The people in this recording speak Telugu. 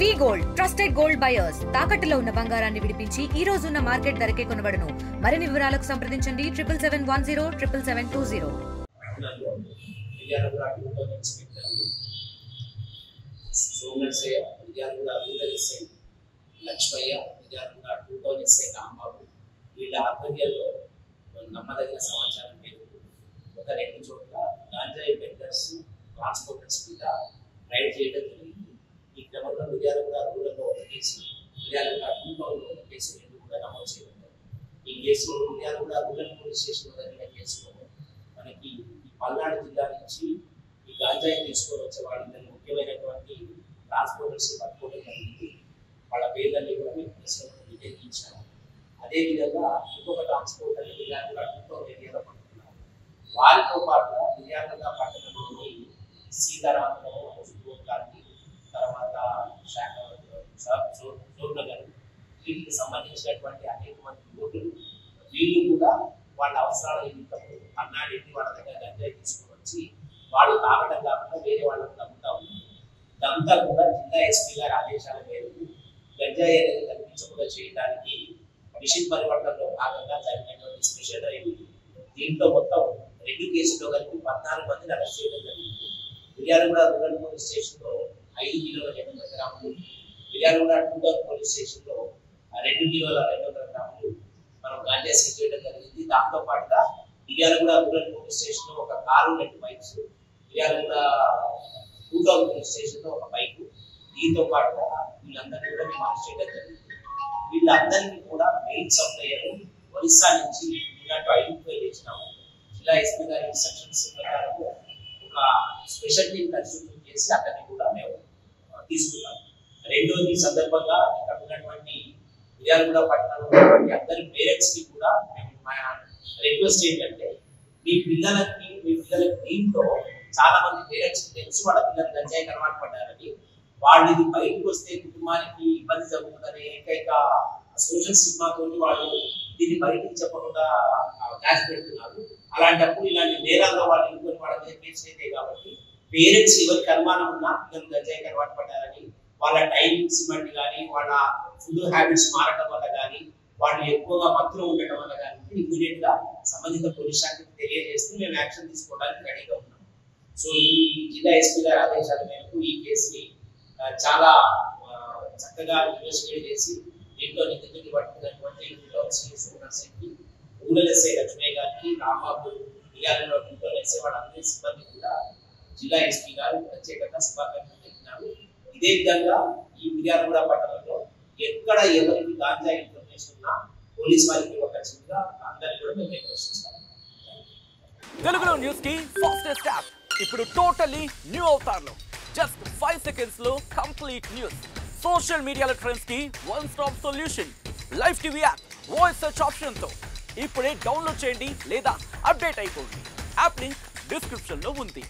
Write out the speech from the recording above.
వి గోల్డ్ ట్రస్టెడ్ గోల్డ్ బయర్స్ తాకట్టులో ఉన్న బంగారాన్ని విడిపించి ఈ రోజు ఉన్న మార్కెట్ ధరకే కొనబడును. మరిన్ని వివరాలకు సంప్రదించండి 7710772020. లక్ష్మయ్య విద్యార్థుల 2000 రాంబాబు వీళ్ళ ఆధ్వర్యంలో నమ్మదగిన సమాచారం మేరకు ఒక 2 చోట్ల గాంజాయి బెండర్స్ ట్రాన్స్పోర్టర్స్ మీద రైడ్ చేయడం జరిగింది. ఈ క్రమంలో విద్యార్థుల రూరల్లో ఒక కేసు, విద్యార్థుల 2000లో ఒక కేసు 2 కూడా నమోదు చేయబడ్డాయి. ఈ కేసులో విద్యార్థుల రూరల్ పోలీస్ స్టేషన్లో జరిగిన కేసులో మనకి ఈ పల్నాడు జిల్లా నుంచి ఈ గాంజాయి తీసుకొని వచ్చే వాళ్ళని ముఖ్యమైనటువంటి ట్రాన్స్పోర్టర్స్ పట్టుకోవడం జరిగింది. వాళ్ళ పేర్లన్నీ కూడా మేము నిర్ణయించాము. అదేవిధంగా ఇంకొక ట్రాన్స్పోర్టర్ విద్యార్థుల 2000 ఏరియాలో పట్టుకున్నారు. వారితో పాటు విద్యార్థుల పట్టణంలోని సీతారామరావు గారికి, తర్వాత జోర్నగర్ వీటికి సంబంధించినటువంటి అనేక మంది యువకులు వీళ్ళు కూడా వాళ్ళ అవసరాల నిమిత్తం అన్నాడింటి వాళ్ళ దగ్గర గంజాయి తీసుకుని వచ్చి వాళ్ళు తాగడం కాకుండా వేరే వాళ్ళకు నమ్ముతా ఉన్నారు. ఇదంతా కూడా జిల్లా ఎస్పీ గారి ఆదేశాల మేరకు గంజాయి అనేది కనిపించకుండా చేయడానికి మిషన్ పరివర్తనలో భాగంగా జరిగినటువంటి స్పెషల్ డ్రైవ్. దీంట్లో మొత్తం 2 కేసుల్లో కలిపి 14 మందిని అరెస్ట్ చేయడం జరిగింది. విజయనగర రూరల్ పోలీస్ స్టేషన్లో 5 కిలోల 200 గ్రాములు, విజయనగర టూటౌన్ పోలీస్ స్టేషన్లో 2 కిలోల 200 గ్రాములు మనం గాంజా సీజ్ చేయడం జరిగింది. దాంతో పాటుగా విజయనగర రూరల్ పోలీస్ స్టేషన్లో ఒక car, 2 bikes, Vijayanagara two town police స్టేషన్లో ఒక బైక్, దీంతో పాటుగా వీళ్ళందరినీ కూడా మేము అరెస్ట్ చేయడం జరిగింది. వీళ్ళందరినీ కూడా మెయిన్ సప్లయర్ ఒరిస్సా నుంచి ఇలాంటి ఐడెంటిఫై చేసినాము. జిల్లా ఎస్పీ గారి ఇన్స్ట్రక్షన్స్ ప్రకారం ఒక స్పెషల్ టీమ్ కన్స్టిట్యూట్ చేసి అతన్ని కూడా మేము తీసుకున్నాం. రెండోది సందర్భంగా ఇక్కడ ఉన్నటువంటి విజయనగర పట్టణంలో ఉన్నటువంటి అందరి పేరెంట్స్ కి కూడా మేము మా రిక్వెస్ట్ ఏంటంటే మీ పిల్లలకి దీంట్లో చాలా మంది పేరెంట్స్ తెలుసు వాళ్ళ పిల్లలు గంజాయికి అలవాటు పడ్డారని, వాళ్ళు ఇది బయటకు వస్తే కుటుంబానికి ఇబ్బంది జరుగుతుందనే ఏకైక సోషల్ సినిమాతో వాళ్ళు దీన్ని బయటకు చెప్పకుండా దాచి పెడుతున్నారు. అలాంటప్పుడు ఇలాంటి నేరాల్లో వాళ్ళు ఇంకొని వాళ్ళ మీద కేసు అయితే కాబట్టి పేరెంట్స్ ఎవరికి అనుమానం ఉన్నా పిల్లలు గంజాయికి అలవాటు పడ్డారని, వాళ్ళ టైమింగ్స్ బట్టి కానీ, వాళ్ళ ఫుడ్ హ్యాబిట్స్ మారడం వల్ల కానీ, వాళ్ళు ఎక్కువగా మత్తులో ఉండటం వల్ల కానీ ఇమీడియట్ గా సంబంధిత పోలీస్ శాఖకి తెలియజేస్తే మేము యాక్షన్ తీసుకోవడానికి రెడీగా ఉన్నాం. సో ఈ జిల్లా ఎస్పీ గారి ఆదేశాల మేరకు ఈ కేసుని చాలా చక్కగా ఇన్వెస్టిగేట్ చేసి దీంట్లో నిందితుడిని పట్టుకున్నటువంటి రూరల్ ఎస్ఐ లక్ష్మయ్య గారికి, రాంబాబు విజయనగర రూరల్ ఎస్ఐ వాళ్ళందరి సిబ్బంది కూడా జిల్లా ఎస్పీ గారు ప్రత్యేకంగా శుభాకాంక్షలు తెలిపినారు. ఇదే విధంగా ఈ విజయనగర పట్టణంలో ఎక్కడ ఎవరికి గాంజా ఇన్ఫర్మేషన్ ఉన్నా పోలీస్ వారికి ఇవ్వవలసిందిగా అందరినీ కూడా మేము రిక్వెస్ట్ చేస్తాం. తెలుగులో న్యూస్ కి ఫాస్టెస్ట్ యాప్ ఇప్పుడు టోటల్లీ న్యూ అవతార్లో జస్ట్ 5 సెకండ్స్ లో కంప్లీట్ న్యూస్, సోషల్ మీడియాలో ట్రెండ్స్ కి one stop solution, live TV app, voice search option తో ఇప్పుడే డౌన్లోడ్ చేయండి లేదా అప్డేట్ అయిపోండి. యాప్ లింక్ డిస్క్రిప్షన్ లో ఉంది.